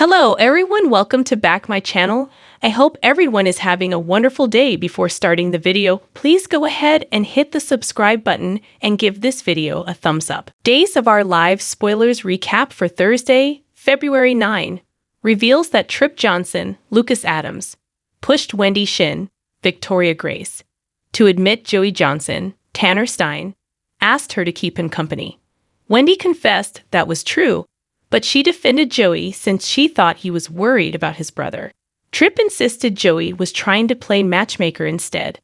Hello everyone, welcome to back my channel. I hope everyone is having a wonderful day. Before starting the video, please go ahead and hit the subscribe button and give this video a thumbs up. Days of Our Lives spoilers recap for Thursday, February 9, reveals that Trip Johnson, Lucas Adams, pushed Wendy Shin, Victoria Grace, to admit Joey Johnson, Tanner Stein, asked her to keep him company. Wendy confessed that was true, but she defended Joey since she thought he was worried about his brother. Tripp insisted Joey was trying to play matchmaker instead,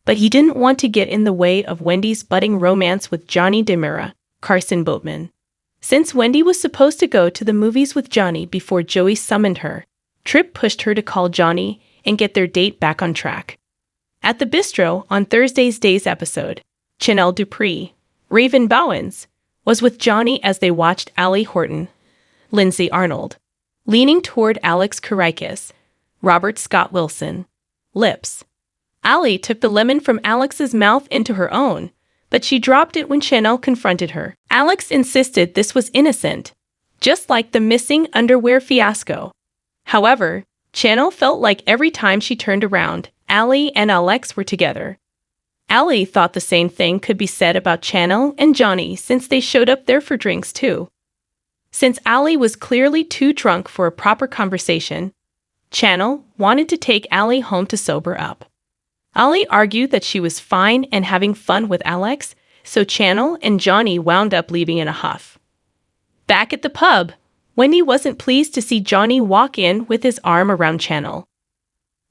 but he didn't want to get in the way of Wendy's budding romance with Johnny DeMira, Carson Boatman. Since Wendy was supposed to go to the movies with Johnny before Joey summoned her, Tripp pushed her to call Johnny and get their date back on track. At the bistro on Thursday's Days episode, Chanel Dupree, Raven Bowens, was with Johnny as they watched Allie Horton, Lindsay Arnold, leaning toward Alex Karaikis, Robert Scott Wilson, lips. Allie took the lemon from Alex's mouth into her own, but she dropped it when Chanel confronted her. Alex insisted this was innocent, just like the missing underwear fiasco. However, Chanel felt like every time she turned around, Allie and Alex were together. Allie thought the same thing could be said about Chanel and Johnny since they showed up there for drinks too. Since Allie was clearly too drunk for a proper conversation, Chanel wanted to take Allie home to sober up. Allie argued that she was fine and having fun with Alex, so Chanel and Johnny wound up leaving in a huff. Back at the pub, Wendy wasn't pleased to see Johnny walk in with his arm around Chanel.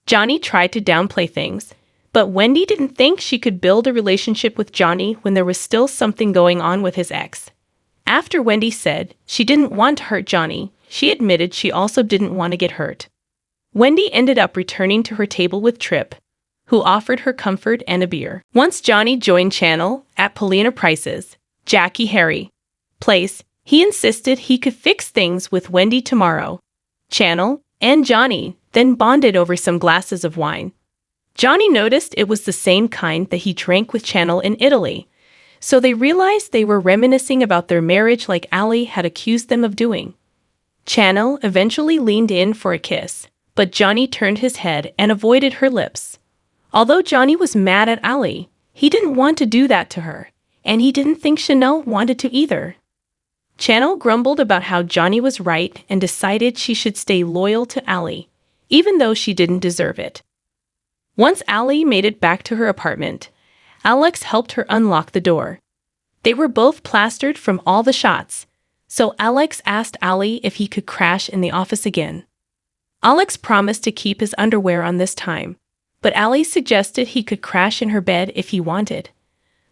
Johnny tried to downplay things, but Wendy didn't think she could build a relationship with Johnny when there was still something going on with his ex. After Wendy said she didn't want to hurt Johnny, she admitted she also didn't want to get hurt. Wendy ended up returning to her table with Tripp, who offered her comfort and a beer. Once Johnny joined Chanel at Paulina Price's Jackie Harry place, he insisted he could fix things with Wendy tomorrow. Chanel and Johnny then bonded over some glasses of wine. Johnny noticed it was the same kind that he drank with Chanel in Italy, so they realized they were reminiscing about their marriage like Allie had accused them of doing. Chanel eventually leaned in for a kiss, but Johnny turned his head and avoided her lips. Although Johnny was mad at Allie, he didn't want to do that to her, and he didn't think Chanel wanted to either. Chanel grumbled about how Johnny was right and decided she should stay loyal to Allie, even though she didn't deserve it. Once Allie made it back to her apartment, Alex helped her unlock the door. They were both plastered from all the shots, so Alex asked Allie if he could crash in the office again. Alex promised to keep his underwear on this time, but Allie suggested he could crash in her bed if he wanted.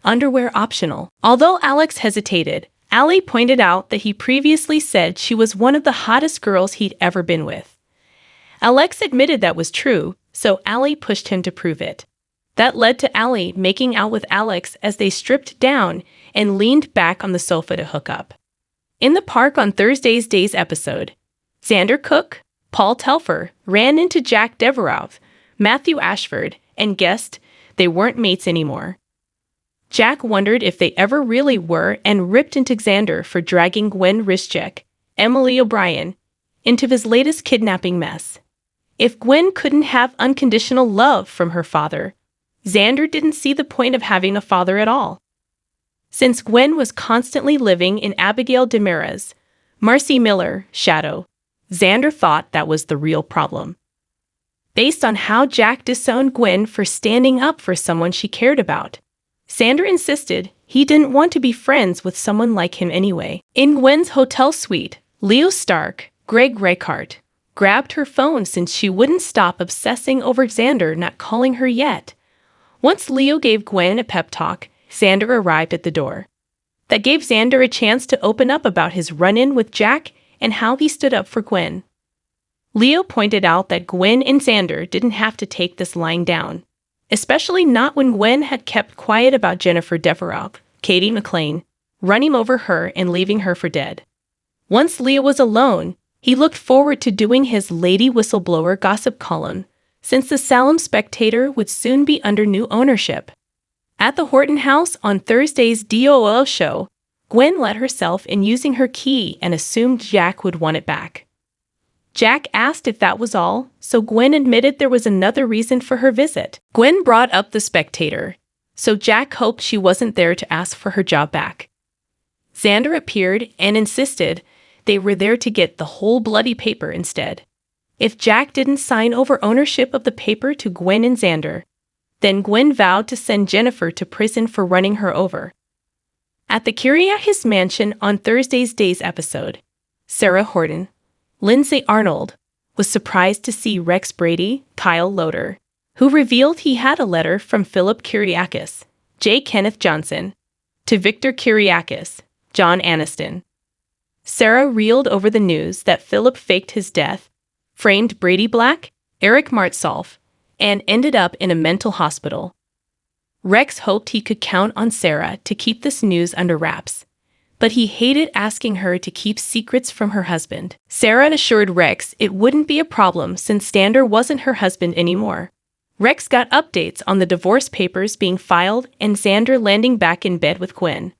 Underwear optional. Although Alex hesitated, Allie pointed out that he previously said she was one of the hottest girls he'd ever been with. Alex admitted that was true, so Allie pushed him to prove it. That led to Allie making out with Alex as they stripped down and leaned back on the sofa to hook up. In the park on Thursday's Days episode, Xander Cook, Paul Telfer ran into Jack Deverov, Matthew Ashford, and guessed they weren't mates anymore. Jack wondered if they ever really were and ripped into Xander for dragging Gwen Rischek, Emily O'Brien, into his latest kidnapping mess. If Gwen couldn't have unconditional love from her father, Xander didn't see the point of having a father at all. Since Gwen was constantly living in Abigail DeMira's, Marcy Miller, shadow, Xander thought that was the real problem. Based on how Jack disowned Gwen for standing up for someone she cared about, Xander insisted he didn't want to be friends with someone like him anyway. In Gwen's hotel suite, Leo Stark, Greg Reichardt, grabbed her phone since she wouldn't stop obsessing over Xander not calling her yet. Once Leo gave Gwen a pep talk, Xander arrived at the door. That gave Xander a chance to open up about his run-in with Jack and how he stood up for Gwen. Leo pointed out that Gwen and Xander didn't have to take this lying down, especially not when Gwen had kept quiet about Jennifer Deverov, Katie McLean, running over her and leaving her for dead. Once Leo was alone, he looked forward to doing his lady whistleblower gossip column, since the Salem Spectator would soon be under new ownership. At the Horton house on Thursday's DOO show, Gwen let herself in using her key and assumed Jack would want it back. Jack asked if that was all, so Gwen admitted there was another reason for her visit. Gwen brought up the Spectator, so Jack hoped she wasn't there to ask for her job back. Xander appeared and insisted they were there to get the whole bloody paper instead. If Jack didn't sign over ownership of the paper to Gwen and Xander, then Gwen vowed to send Jennifer to prison for running her over. At the Kiriakis mansion on Thursday's Days episode, Sarah Horton, Lindsay Arnold, was surprised to see Rex Brady, Kyle Loder, who revealed he had a letter from Philip Kiriakis, J. Kenneth Johnson, to Victor Kiriakis, John Aniston. Sarah reeled over the news that Philip faked his death, framed Brady Black, Eric Martsolf, and ended up in a mental hospital. Rex hoped he could count on Sarah to keep this news under wraps, but he hated asking her to keep secrets from her husband. Sarah assured Rex it wouldn't be a problem since Xander wasn't her husband anymore. Rex got updates on the divorce papers being filed and Xander landing back in bed with Gwen.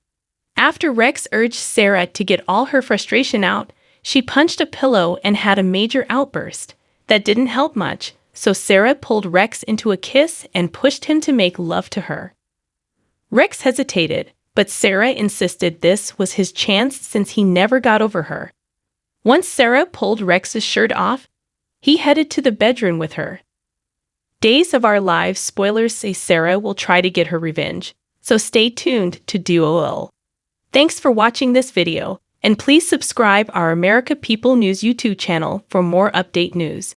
After Rex urged Sarah to get all her frustration out, she punched a pillow and had a major outburst. That didn't help much, so Sarah pulled Rex into a kiss and pushed him to make love to her. Rex hesitated, but Sarah insisted this was his chance since he never got over her. Once Sarah pulled Rex's shirt off, he headed to the bedroom with her. Days of Our Lives spoilers say Sarah will try to get her revenge, so stay tuned to Duo. Thanks for watching this video, and please subscribe our America People News YouTube channel for more update news.